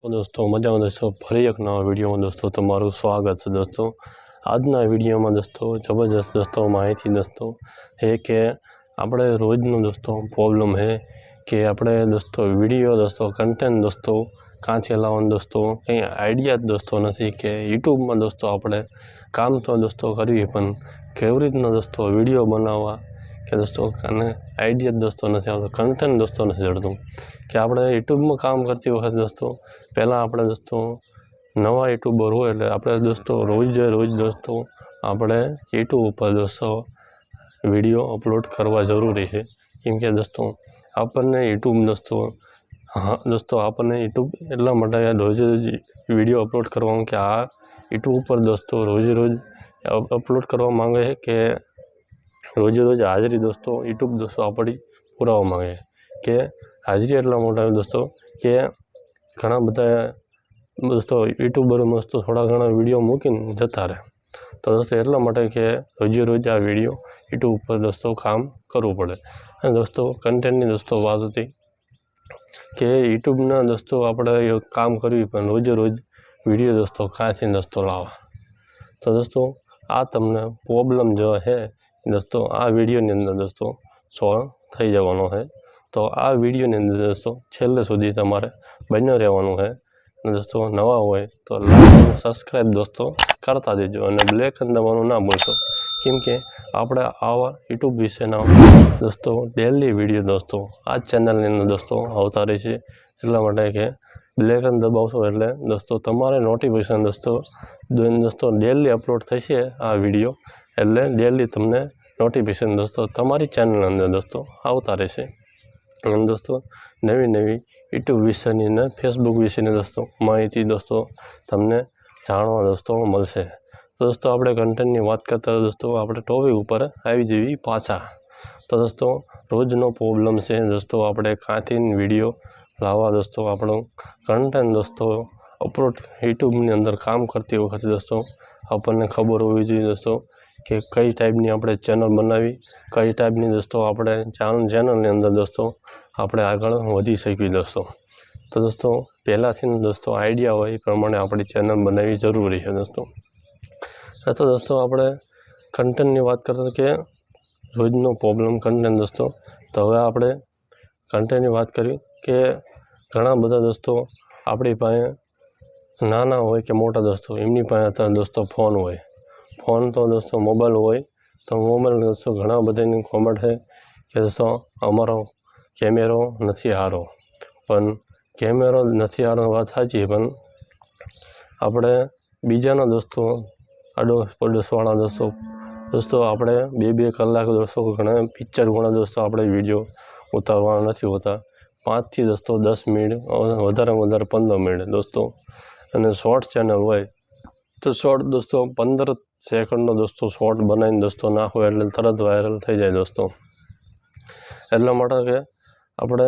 दोस्तों मजा में दोस्तों फरी एक नवा वीडियो में दोस्तों तमारू स्वागत है। दोस्तों आज वीडियो में दोस्तों जबरदस्त दोस्तों माहिती दोस्तों है कि अपने रोजनो दोस्तों प्रॉब्लम है कि अपने दोस्तों वीडियो दोस्तों कंटेंट दोस्तों कहाँ थी लावन दोस्तों कहीं आइडिया दोस्तों नहीं कि यूट्यूब में दोस्तों अपने काम तो दोस्तों करिए पण केवी रीतना दोस्तों वीडियो बनावा कि दोस्तों कने आइडिया दोस्तों नहीं आता कंटेंट दोस्तों नहीं जड़तुं कि अपने यूट्यूब में काम करती वक्त दोस्तों पहला अपने दोस्तों नवा यूट्यूबर हो एटले अपने दोस्तों रोज दोस्तों अपने यूट्यूब पर दोस्तों वीडियो अपलोड करवा जरूरी है। केमके दोस्तों अपने यूट्यूब दोस्तों हाँ दोस्तों अपने यूट्यूब एटला माटे रोज वीडियो अपलोड करवा कि आ यूट्यूब पर दोस्तों रोज अपलोड करवा मांगे है कि रोज हाजरी दोस्तों यूट्यूब दोस्तों अपनी पुरावा मांगे कि हाजरी एटला मोटा दोस्तों कि घना बधा दोस्तों यूट्यूबर दोस्तों थोड़ा घना वीडियो मूकीने जता रहे तो दोस्तों एटला माटे कि रोज आ वीडियो यूट्यूब पर दोस्तों काम करवू पड़े। अने दोस्तों कंटेंटनी दोस्तों बात होती कि यूट्यूबना दोस्तों आपणे काम करवी पण रोज वीडियो दोस्तों कांथी दोस्तों लावा तो दोस्तों आ तमने प्रॉब्लम जो है दोस्तों आ वीडियो अंदर दोस्तों सॉल्व थई जवानो है। तो आ वीडियो अंदर दोस्तों छेल्ले सुधी तमारे बन्यो रहेवानुं है। दोस्तों नवा होय तो लाइक और सब्सक्राइब दोस्तों करता देजो और ब्लेक दबाववानुं ना भूलशो केमके आपणे आवा यूट्यूब विशेना दोस्तों डेली वीडियो दोस्तों आ चेनल अंदर दोस्तों आवता रहेशे एटला माटे के ब्लेक दबावशो एटले दोस्तों तमारे नोटिफिकेशन दोस्तों डेली अपलोड थशे आ वीडियो एटले डेली तमने नोटिफिकेशन दोस्तों तमारी चेनल अंदर दोस्तों आवता रहेशे। और दोस्तों नवी यूट्यूब विषयनी ने फेसबुक विषयनी दोस्तों माहिती दोस्तों तमने जाणवा दोस्तों मळशे। तो दोस्तों आपणे कंटेंटनी बात करता दोस्तों आपणे टॉपिक पर आवी जवी पाछा। तो दोस्तों रोजनो प्रॉब्लम से दोस्तों आपणे कांथी वीडियो लावा दोस्तों आपणो कंटेंट दोस्तों अपलोड यूट्यूबनी अंदर काम करती वखते दोस्तों आपने खबर होवी जोईए दोस्तों कि कई टाइपनी आपणे चेनल बनावी कई टाइपनी दोस्तों आपणे चेनलनी अंदर दोस्तों आपणे आगळ वधी शकीए दोस्तों। तो दोस्तों पहलाथी दोस्तों आइडिया होय ए प्रमाणे आपणी चेनल बनावी जरूरी है दोस्तों। तो दोस्तों आपणे कंटेंटनी बात करता कि रोजनो प्रॉब्लम कंटेंट दोस्तों तो हवे आपणे कंटेंटनी बात करी कि घणा बधा दोस्तों आपणी पासे नाना होय कि मोटा दोस्तों एमनी पासे दोस्तों फोन तो दोस्तों मोबाइल होय तो मोबाइल दोस्तों घणा बधानी कॉमेंट है कि दोस्तों अमारो कैमेरो नहीं हारो पण कैमेरो नहीं हारो बात साची पण आपणे बीजाना दोस्तों अड़ोस पड़ोसवाळा दोस्तों आपणे 2-2 कलाक दोस्तों घणा पिक्चर घणा दोस्तों आपणे वीडियो उतारवा नहीं होता 5 થી दोस्तों 10 मिनिट वधारे में वधारे 15 मिनिट दोस्तों। अने शॉर्ट चैनल होय तो शॉर्ट दोस्तों 15 सेकंड दोस्तों शॉर्ट बनावीने दोस्तों नाखो एटले तरत वायरल थई जाए दोस्तों। एटला माटे के अपने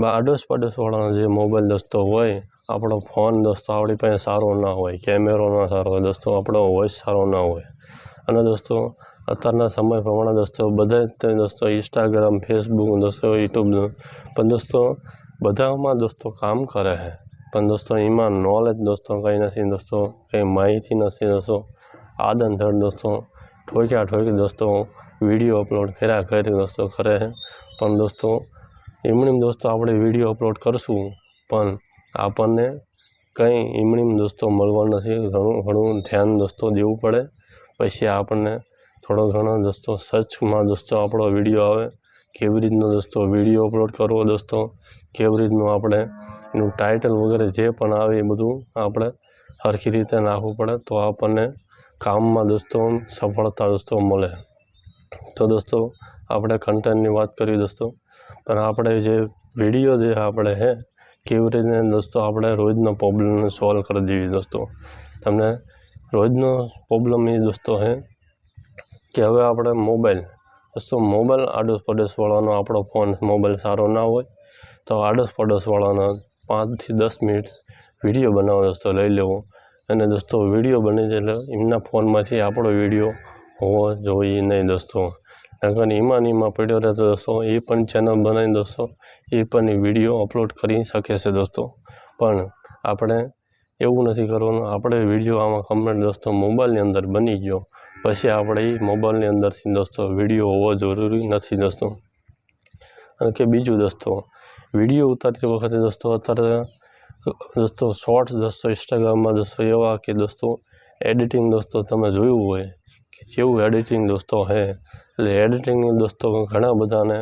आडोश पड़ोसवाळा जे मोबाइल दोस्तों होय आपणो फोन दोस्तों आपणी पासे सारो ना होय कैमेरो ना सारो होय दोस्तों आपणो वॉइस सारो ना होय अने दोस्तों अत्यारना समय प्रमाणे दोस्तों बधाए दोस्तों इंस्टाग्राम फेसबुक दोस्तों यूट्यूब पण दोस्तों बधामां दोस्तों काम करे है पण दोस्तों एमां नॉलेज दोस्तों कई नहीं दोस्तों कई माहिती नहीं दोस्तों आदनधड़ दोस्तों ठोक्या ठोकी दोस्तों वीडियो अपलोड कर्या कर दोस्तों करे है पण दोस्तों एमणी दोस्तों आपणे वीडियो अपलोड करशुं पण आपने कई एमणी दोस्तों मळवा नहीं घणुं ध्यान दोस्तों देवुं पड़े पछी आपने थोड़ो घणो दोस्तों सर्च में दोस्तों आपणो वीडियो आवे केवी रीतनो दोस्तों वीडियो अपलोड करवो दोस्तों केवी रीतनुं आपणे एनुं टाइटल वगैरह जे पण आवे ए बधुं आपणे हरखी रीते नाखवुं पड़े तो आपने काम में दोस्तों सफलता दोस्तों मळे। तो दोस्तों आपणे कंटेंटनी बात करी दोस्तों पण आपणे जे वीडियो जे आपणे है केवी रीते दोस्तों आपणे रोजनो प्रॉब्लम सॉल्व करी दीवी दोस्तों। तमने रोजनो प्रॉब्लम ये दोस्तों है कि हवे आपणे मोबाइल दोस्तों मोबाइल आडोश पड़ोसवाळानो आपणो फोन मोबाइल सारो ना होय तो आडोश पड़ोसवाळानो 5 થી 10 मिनिट वीडियो बनावो दोस्तों लई लेवो अने दोस्तों वीडियो बनी जाए एटले एमना फोनमांथी आपणो वीडियो होवो जोईए नहीं दोस्तों नकर एमां पड्यो रहे तो दोस्तों ए पण चेनल बनावी दोस्तों ए पण वीडियो अपलोड करी शके छे दोस्तों। पण આપણે એવું નથી કરવાનું। આપણે વિડીયો આમાં કમ્પ્લીટ દોસ્તો મોબાઈલની અંદર બની ગયો પછી આપણે એ મોબાઈલની અંદરથી દોસ્તો વિડીયો હોવો જરૂરી નથી દોસ્તો। અને કે બીજું દોસ્તો વિડીયો ઉતારતી વખતે દોસ્તો અત્યારે દોસ્તો શોર્ટ્સ દોસ્તો ઇન્સ્ટાગ્રામમાં દોસ્તો એવા કે દોસ્તો એડિટિંગ દોસ્તો તમે જોયું હોય કે કેવું એડિટિંગ દોસ્તો હે એટલે એડિટિંગની દોસ્તો ઘણા બધાને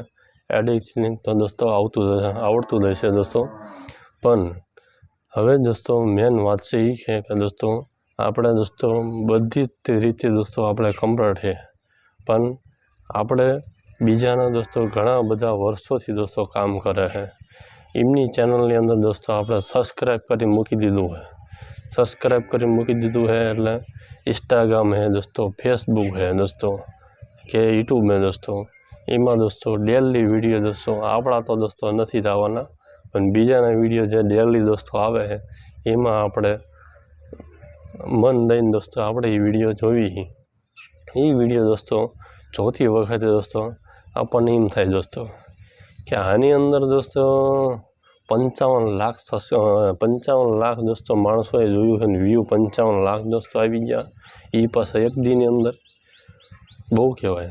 એડિટિંગ તો દોસ્તો આવડતું રહેશે દોસ્તો। પણ હવે દોસ્તો મેન વાત છે એ છે કે દોસ્તો આપણે દોસ્તો બધી જ રીતે દોસ્તો આપણે કમ્પ્લીટ છે પણ આપણે બીજાના દોસ્તો ઘણા બધા વર્ષોથી દોસ્તો કામ કરે છે એમની ચેનલની અંદર દોસ્તો આપણે સબસ્ક્રાઈબ કરી મૂકી દીધું છે એટલે इंस्टाग्राम है दोस्तों, फेसबुक है दोस्तों के यूट्यूब में दोस्तों एमां दोस्तों डेली विडियो दोस्तों आपड़ा तो दोस्तों नहीं आववाना पण बीजाना विडियो जो डेली दोस्तों आवे है एमां आपणे मन दईने दोस्तों आपणे ई विडियो जोई। ई विडियो दोस्तों चौथी वखते दोस्तों आपणे एम थाय दोस्तों कि आनी अंदर दोस्तों 55 लाख दोस्तों माणसोए जोयुं है व्यू 55 लाख दोस्तों आई गया ई पास एक दिन अंदर बहु कहेवाय।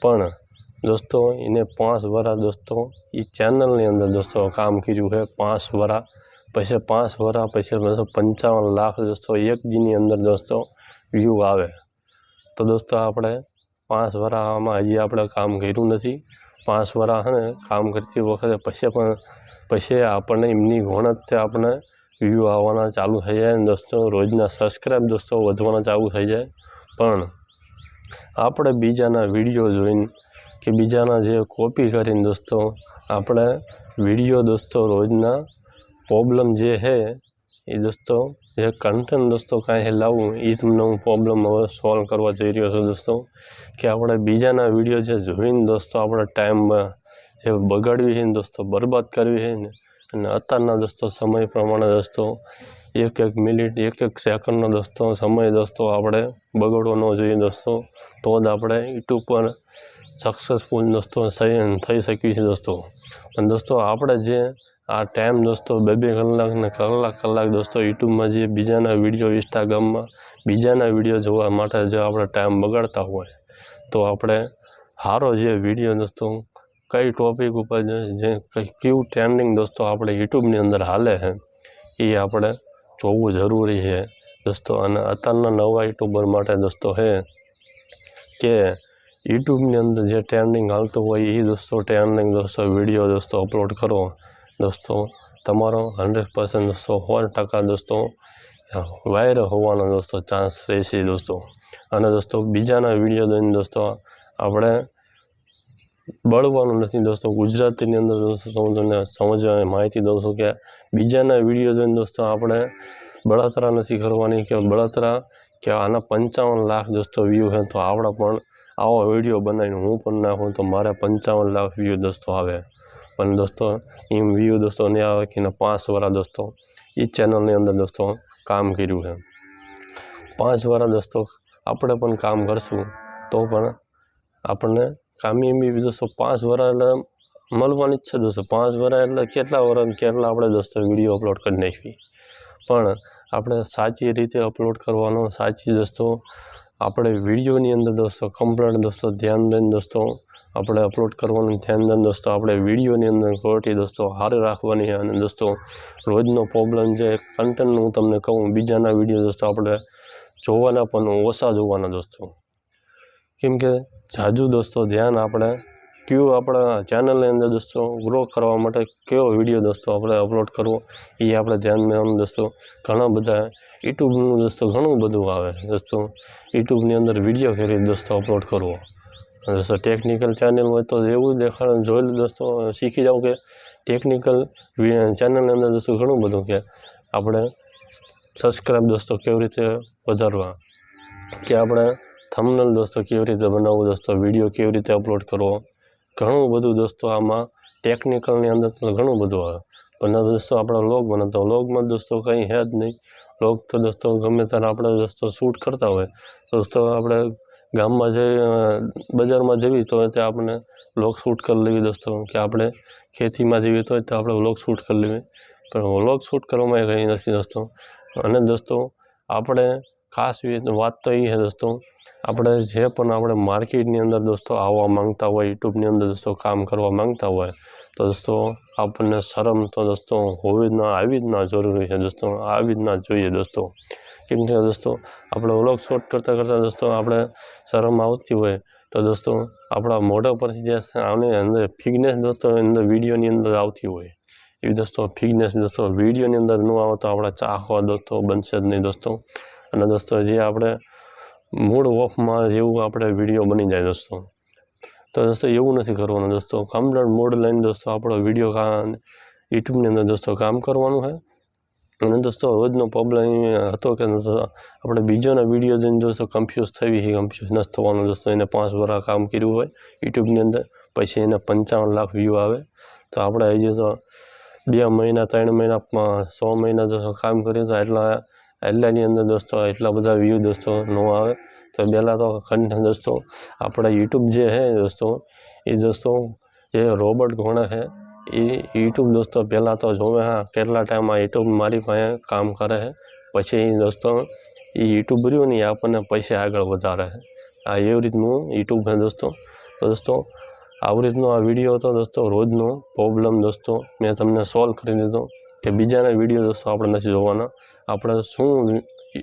पण दोस्तों इन्हें 5 वरा दोस्तों ई चैनल अंदर दोस्तों काम कर्युं है 5 वरा पछी 55 लाख दोस्तों एक दिन अंदर दोस्तों व्यू आवे तो दोस्तों आपणे 5 वरा आमां हजी आपणे काम कर्युं नथी। 5 वरा है ने काम करती वखते पछी आपणे एमनी गुणवत्ता आपणे व्यू आववाना चालू थई जाए दोस्तों रोजना सब्सक्राइब दोस्तों वधवाना चालू थई जाए। पण आपणे बीजाना विडियो जोईने कि बीजाना जे कॉपी करीने दोस्तों आपणे विडियो दोस्तों रोजना प्रॉब्लम जे है ये दोस्तों जे कंटेंट दोस्तों कांई लावुं ए तमने हूँ प्रॉब्लम हवे सॉल्व करवा जई रह्यो छुं दोस्तों कि आपणे बीजाना विडियो जे जोईने दोस्तों आपणे टाइम जे बगाड़वी है दोस्तों बर्बाद करवी है ने अत्यारना दोस्तों समय प्रमाणे दोस्तों एक मिनिट एक सेकंड दोस्तों समय दोस्तों आपणे बगाड़वो न जोईए दोस्तों तो ज आपणे यूट्यूब पर सक्सेसफुल दोस्तों थई शकीए छीए दोस्तों। पण दोस्तों आपणे जे आ टाइम दोस्तों 2-2 कलाक ने कलाक दोस्तों यूट्यूब में जे बीजाना विडियो इंस्टाग्राम में बीजाना विडियो जोवा माटे जो आपणे टाइम बगाड़ता होय तो आपणे हारो जे विडियो दोस्तों कई टॉपिक पर जे क्यों ट्रेंडिंग दोस्तों आपणे यूट्यूब नी अंदर हाले है ये आपणे जोवुं जरूरी है दोस्तों। अने अत्यारना नवा यूट्यूबर माटे दोस्तों है कि यूट्यूब नी अंदर जे ट्रेंडिंग हालतो होय ए दोस्तों ट्रेंडिंग दोस्तों विडियो दोस्तों अपलॉड करो दोस्तों तमारो 100% दोस्तों 100% दोस्तों वायरल होवानो दोस्तों चांस रहेशे दोस्तों। अने दोस्तों बीजाना विडियो जोईने दोस्तों आपणे बळवानुं नथी दोस्तों गुजराती अंदर दोस्तों तमने समझवा माहिती दऊं छुं कि बीजाना विडियो जोईने दोस्तों आपणे बळतरा नथी करवानी कि बळतरा कि आना 55 लाख दोस्तों व्यू है तो आवड़ा पण आवो विडियो बनावीने हूँ पण नाखूँ तो मारे 55 लाख व्यू दोस्तों आवे पण दोस्तों एम व्यू दोस्तों नहीं आवे कि 5 वरा दोस्तों ई चैनल ने अंदर दोस्तों काम कर्युं है। 5 वरा दोस्तों आपणे पण काम करशुं तो पण आपणे कामयाबी दोस्तों 5 वरा एटले मळवानी ज छे दोस्तों। 5 वरा एटले केटला वरा केटला आपणे दोस्तों विडियो अपलॉड करी नाखी पण आपणे साची रीते अपलॉड करवानो साची दोस्तों आपणे विडियोनी अंदर दोस्तों कम्प्लीट दोस्तों ध्यान दईने दोस्तों आपणे अपलॉड करवानुं ध्यान दईने दोस्तों आपणे विडियोनी अंदर क्वॉलिटी दोस्तों सारी राखवानी है। अने दोस्तों रोजनो प्रॉब्लम जे कंटेंट हूँ तमने कहूँ बीजाना विडियो दोस्तों आपणे जोवाना पण ओछा जोवाना दोस्तों केम के जाजू दोस्तों ध्यान आपणे क्यों अपना चैनल अंदर दोस्तों ग्रो करवा माटे केवो विडियो दोस्तों आपणे अपलॉड करवो ये आपणे ध्यान में दोस्तों घणा बधा यूट्यूब दोस्तों घणुं बधुं आवे दोस्तों यूट्यूब नी अंदर विडियो करी दोस्तों अपलॉड करवो दोस्तों टेक्निकल चैनल होय तो एवुं देखाड़ जोई दोस्तों शीखी जाओ कि टेक्निकल चैनल अंदर दोस्तों घणुं बधुं कि आपणे सब्सक्राइब दोस्तों केवी रीते वधारवा कि आपणे थंबनेल दोस्तों केवी रीते बनाववुं दोस्तों विडियो केवी रीते अपलॉड करवो घणुं बधुं दोस्तों आमां टेक्निकल अंदर तो घणुं बधुं आवे। पण दोस्तों आपणे व्लॉग बनावता व्लॉग में दोस्तों कहीं है ज नहीं व्लॉग तो दोस्तों गमे त्यारे आपणे दोस्तों शूट करता होय दोस्तों आपणे गाम में जई बजार में जईए तो आपणे व्लॉग शूट कर लेवी दोस्तों कि आपणे खेती में जईए तो आपणे व्लॉग शूट कर लेवी પણ વ્લોગ શૂટ કરવામાં કંઈ નથી દોસ્તો. અને દોસ્તો આપણે ખાસ વાત તો એ છે દોસ્તો, આપણે જે પણ આપણે માર્કેટની અંદર દોસ્તો આવવા માંગતા હોય, યુટ્યુબની અંદર દોસ્તો કામ કરવા માંગતા હોય, તો દોસ્તો આપણને શરમ તો દોસ્તો હોવી જ ના, આવી જ ના જરૂરી છે દોસ્તો, આવી જ ના જોઈએ દોસ્તો. કેમ કે દોસ્તો આપણે વ્લોગ શૂટ કરતાં દોસ્તો આપણે શરમ આવતી હોય તો દોસ્તો આપણા મોઢા પરથી જે આની અંદર ફિટનેસ દોસ્તો અંદર વિડીયોની અંદર આવતી હોય એવી દોસ્તો ફિટનેસ દોસ્તો વિડીયોની અંદર ન આવે તો આપણા ચાહવા દોસ્તો બનશે જ નહીં દોસ્તો. અને દોસ્તો જે આપણે મૂડ ઓફમાં જેવું આપણે વિડીયો બની જાય દોસ્તો, તો દોસ્તો એવું નથી કરવાનું દોસ્તો. કમ્પ્લીટ મૂડ લઈને દોસ્તો આપણો વિડીયો યુટ્યુબની અંદર દોસ્તો કામ કરવાનું છે. અને દોસ્તો રોજનો પ્રોબ્લેમ હતો કે આપણે બીજોના વિડીયો જોઈને દોસ્તો કન્ફ્યુઝ નથી થવાનું દોસ્તો. એને 5 વર્ષ કામ કર્યું હોય યુટ્યુબની અંદર, પછી એને 55 લાખ વ્યૂ આવે, તો આપણે હજી તો 2 મહિના 3 મહિના 100 મહિના દોસ્તો કામ કર્યું તો એટલાની અંદર દોસ્તો એટલા બધા વ્યૂ દોસ્તો ન આવે. તો પહેલાં તો કન્ટેન્ટ દોસ્તો આપણા યુટ્યુબ જે છે દોસ્તો એ દોસ્તો જે રોબોટ ઘોડા છે એ યુટ્યુબ દોસ્તો પહેલાં તો જોવે હા કેટલા ટાઈમ આ યુટ્યુબ મારી પાસે કામ કરે છે, પછી દોસ્તો એ યુટ્યુબ રહ્યું ને એ આપણને પૈસા આગળ વધારે છે. આ એવી રીતનું યુટ્યુબ છે દોસ્તો. તો દોસ્તો આવી રીતનો આ વિડીયો હતો દોસ્તો, રોજનો પ્રોબ્લેમ દોસ્તો મેં તમને સોલ્વ કરી દીધો કે બીજાના વિડીયો દોસ્તો આપણે નથી જોવાના. આપણે શું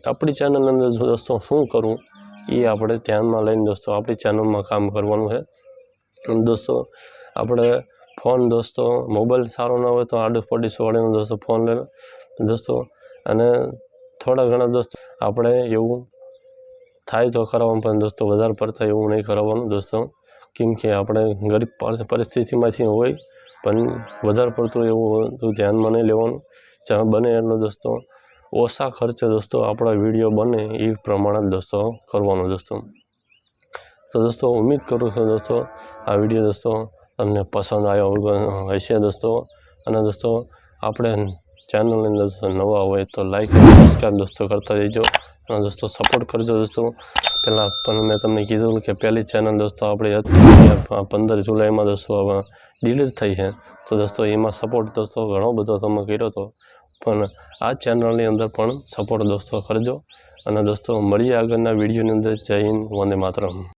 આપણી ચેનલની અંદર દોસ્તો શું કરવું એ આપણે ધ્યાનમાં લઈને દોસ્તો આપણી ચેનલમાં કામ કરવાનું છે. દોસ્તો આપણે ફોન દોસ્તો મોબાઈલ સારો ના હોય તો 38-40 વાળાનો દોસ્તો ફોન લઈ લો દોસ્તો. અને થોડા ઘણા દોસ્તો આપણે એવું થાય તો કરાવવાનું, પણ દોસ્તો વધારે પડતા એવું નહીં કરાવવાનું દોસ્તો. કેમ કે આપણે ગરીબ પરિસ્થિતિમાંથી હોય, પણ વધારે પડતું એવું ધ્યાનમાં નહીં લેવાનું. જ્યાં બને એટલો દોસ્તો ઓછા ખર્ચે દોસ્તો આપણા વિડીયો બને એ પ્રમાણે દોસ્તો કરવાનું દોસ્તો. તો દોસ્તો ઉમ્મીદ કરું છું દોસ્તો આ વિડીયો દોસ્તો તમને પસંદ આવ્યો હશે દોસ્તો. અને દોસ્તો આપણે ચેનલની અંદર દોસ્તો નવા હોય તો લાઈક અને સબસ્ક્રાઈબ દોસ્તો કરતા જજો. અને દોસ્તો સપોર્ટ કરજો દોસ્તો. પહેલાં પણ મેં તમને કીધું કે પહેલી ચેનલ દોસ્તો આપણી હતી 15 જુલાઈમાં દોસ્તો ડિલીટ થઈ છે, તો દોસ્તો એમાં સપોર્ટ દોસ્તો ઘણો બધો તમે કર્યો હતો, પણ આ ચેનલની અંદર પણ સપોર્ટ દોસ્તો કરજો. અને દોસ્તો મળીએ આગળના વિડીયોની અંદર. જય હિન્દ, વંદે માતરમ.